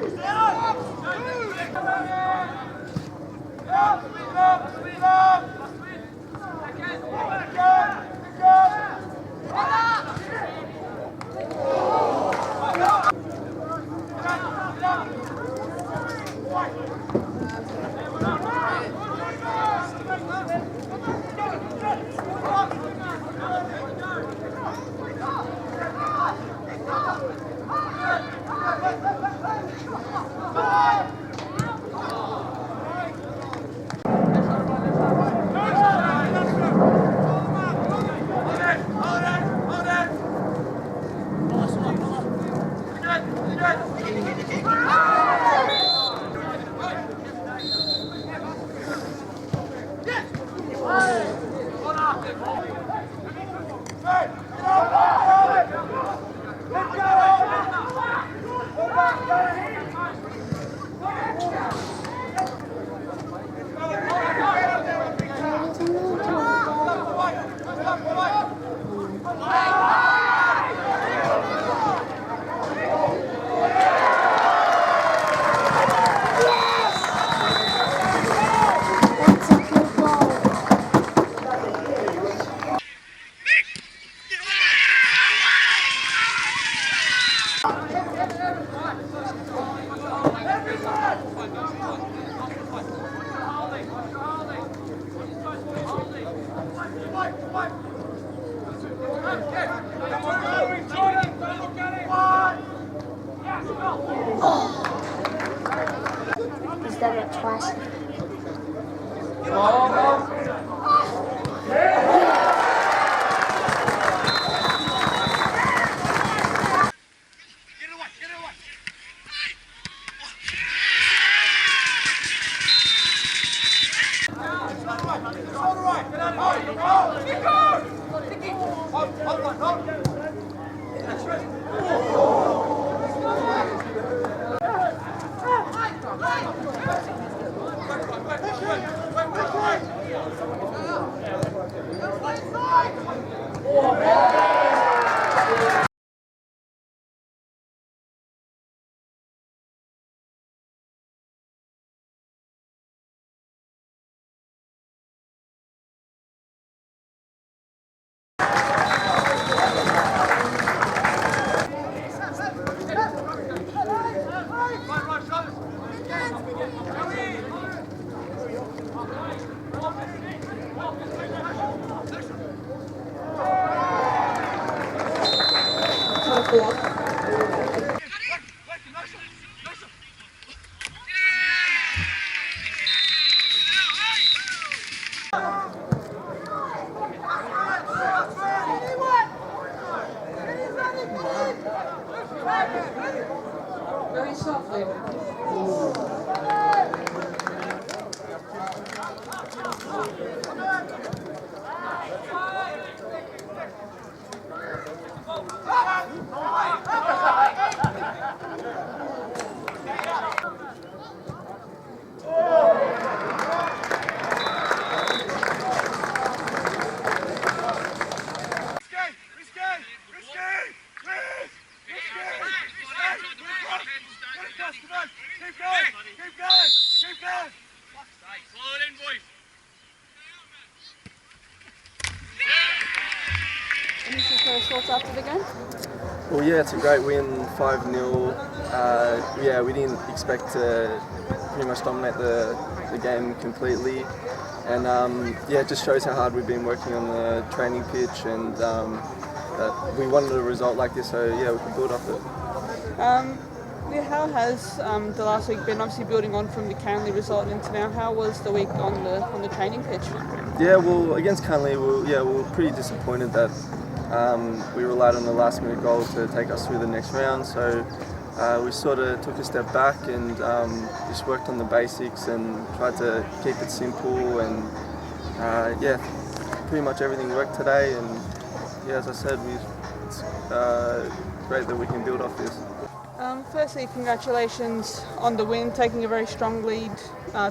He's done it twice. Very softly. Initial first thoughts after the game? Well, yeah, it's a great win, 5-0. Yeah, we didn't expect to pretty much dominate the game completely. And yeah, it just shows how hard we've been working on the training pitch, and that we wanted a result like this, so yeah, we could build off it. How has the last week been? Obviously building on from the Canley result into now. How was the week on the training pitch? Yeah, well, against Canley, we were pretty disappointed that we relied on the last-minute goal to take us through the next round. So we sort of took a step back and just worked on the basics and tried to keep it simple. And yeah, pretty much everything worked today. And yeah, as I said, it's great that we can build off this. Firstly, congratulations on the win, taking a very strong lead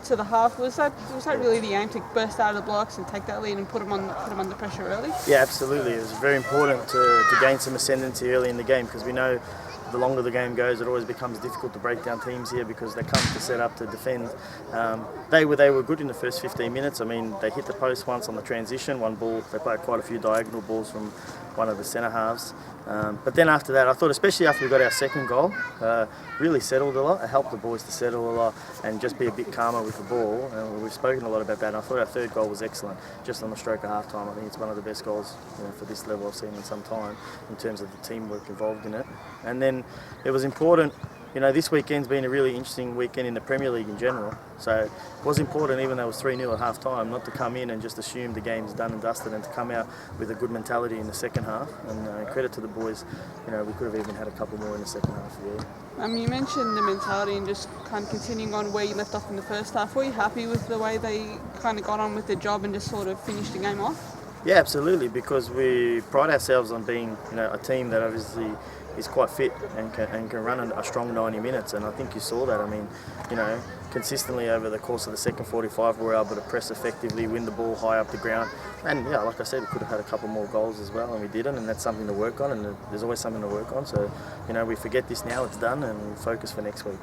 to the half. Was that really the aim, to burst out of the blocks and take that lead and put them under pressure early? Yeah, absolutely. It was very important to gain some ascendancy early in the game, because we know the longer the game goes, it always becomes difficult to break down teams here because they come to set up to defend. They were good in the first 15 minutes. I mean, they hit the post once on the transition, one ball. They played quite a few diagonal balls from one of the centre halves. But then after that, I thought, especially after we got our second goal, really settled a lot. It helped the boys to settle a lot and just be a bit calmer with the ball. And we've spoken a lot about that. And I thought our third goal was excellent, just on the stroke of half time. I think it's one of the best goals for this level I've seen in some time in terms of the teamwork involved in it. And then it was important. This weekend's been a really interesting weekend in the Premier League in general. So it was important, even though it was 3-0 at half time, not to come in and just assume the game's done and dusted and to come out with a good mentality in the second half. And credit to the boys, we could have even had a couple more in the second half. Yeah. You mentioned the mentality and just kind of continuing on where you left off in the first half. Were you happy with the way they kind of got on with the job and just sort of finished the game off? Yeah, absolutely, because we pride ourselves on being a team that obviously is quite fit and can run a strong 90 minutes, and I think you saw that. I mean, consistently over the course of the second 45 we were able to press effectively, win the ball high up the ground, and yeah, like I said, we could have had a couple more goals as well, and we didn't, and that's something to work on, and there's always something to work on. So we forget this now, it's done, and we focus for next week.